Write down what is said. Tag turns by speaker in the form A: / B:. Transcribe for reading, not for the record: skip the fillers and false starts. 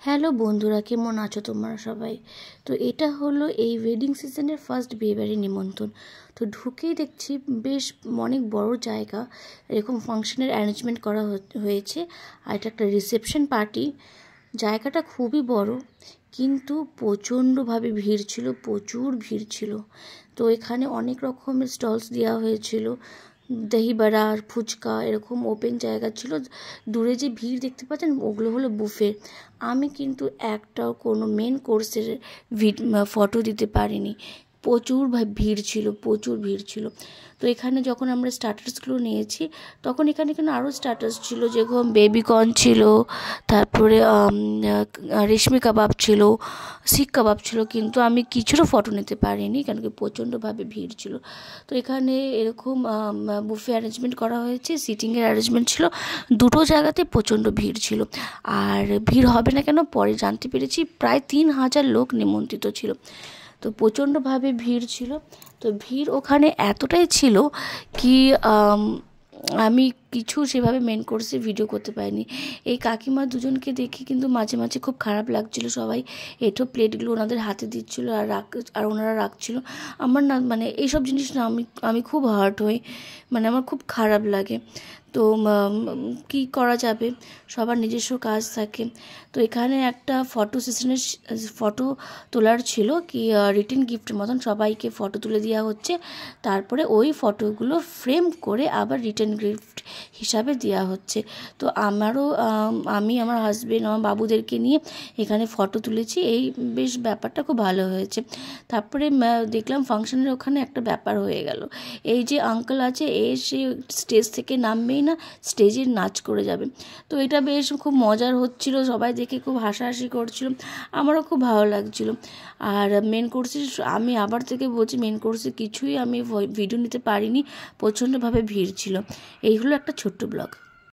A: Hello বন্ধুরা, কেমন আছো তোমরা সবাই? তো এটা হলো এই ওয়েডিং সিজনের ফার্স্ট বিয়েবাড়ি নিমন্ত্রণ। তো ঢুকেই দেখছি বেশ অনেক বড় জায়গা, এরকম ফাংশনের অ্যারেঞ্জমেন্ট করা হয়েছে। আর এটা একটা রিসেপশন পার্টি। জায়গাটা খুবই বড়, কিন্তু প্রচণ্ডভাবে ভিড় ছিল, প্রচুর ভিড় ছিল। তো এখানে অনেক রকমের স্টলস দেওয়া হয়েছিল, দহি বড়া, ফুচকা, এরকম ওপেন জায়গা ছিল। দূরে যে ভিড় দেখতে পাচ্ছেন ওগুলো হলো বুফে। আমি কিন্তু একটাও কোনো মেন কোর্সের ফটো দিতে পারিনি, প্রচুর ভিড় ছিল, প্রচুর ভিড় ছিল। তো এখানে যখন আমরা স্টার্টার্সগুলো নিয়েছি তখন এখানে আরও স্টার্টার্স ছিল, যেরকম বেবিকর্ন ছিল, তারপরে রেশমি কাবাব ছিল, শিক কাবাব ছিল, কিন্তু আমি কিছুরও ফটো নিতে পারিনি কেন কি প্রচণ্ডভাবে ভিড় ছিল। তো এখানে এরকম বুফে অ্যারেঞ্জমেন্ট করা হয়েছে, সিটিংয়ের অ্যারেঞ্জমেন্ট ছিল, দুটো জায়গাতে প্রচণ্ড ভিড় ছিল। আর ভিড় হবে না কেন পরে জানতে পেরেছি, প্রায় 3,000 লোক নিমন্ত্রিত ছিল। তো প্রচণ্ডভাবে ভিড় ছিল। তো ভিড় ওখানে এতটাই ছিল কি আমি কিছু সেভাবে মেন কোর্সে ভিডিও করতে পারিনি। এই কাকিমা দুজনকে দেখে কিন্তু মাঝে মাঝে খুব খারাপ লাগছিল। সবাই এঁটো প্লেটগুলো ওনাদের হাতে দিচ্ছিল আর ওনারা রাখছিল। আমার না মানে এইসব জিনিস না আমি খুব হার্ট হই, মানে আমার খুব খারাপ লাগে। তো কী করা যাবে, সবার নিজস্ব কাজ থাকে। তো এখানে একটা ফটো তোলার ছিল, কি রিটেন গিফটের মতন সবাইকে ফটো তুলে দেওয়া হচ্ছে। তারপরে ওই ফটোগুলো ফ্রেম করে আবার রিটেন গিফট হিসাবে দেওয়া হচ্ছে। তো আমি আমার হাজবেন্ড, আমার বাবুদেরকে নিয়ে এখানে ফটো তুলেছি। এই বেশ ব্যাপারটা খুব ভালো হয়েছে। তারপরে দেখলাম ফাংশনের ওখানে একটা ব্যাপার হয়ে গেল। এই যে আঙ্কেল আছে, সে স্টেজ থেকে নামবেই না, স্টেজে নাচ করে যাবে। তো এটা বেশ খুব মজার হচ্ছিল, সবাই দেখে খুব হাসাহাসি করছিল, আমারও খুব ভালো লাগছিল। আর মেন কোর্সে আমি আবার থেকে বলছি, মেন কোর্সে কিছুই আমি ভিডিও নিতে পারিনি, প্রচণ্ডভাবে ভিড় ছিল। এই হলো একটা ছোট্ট ব্লগ।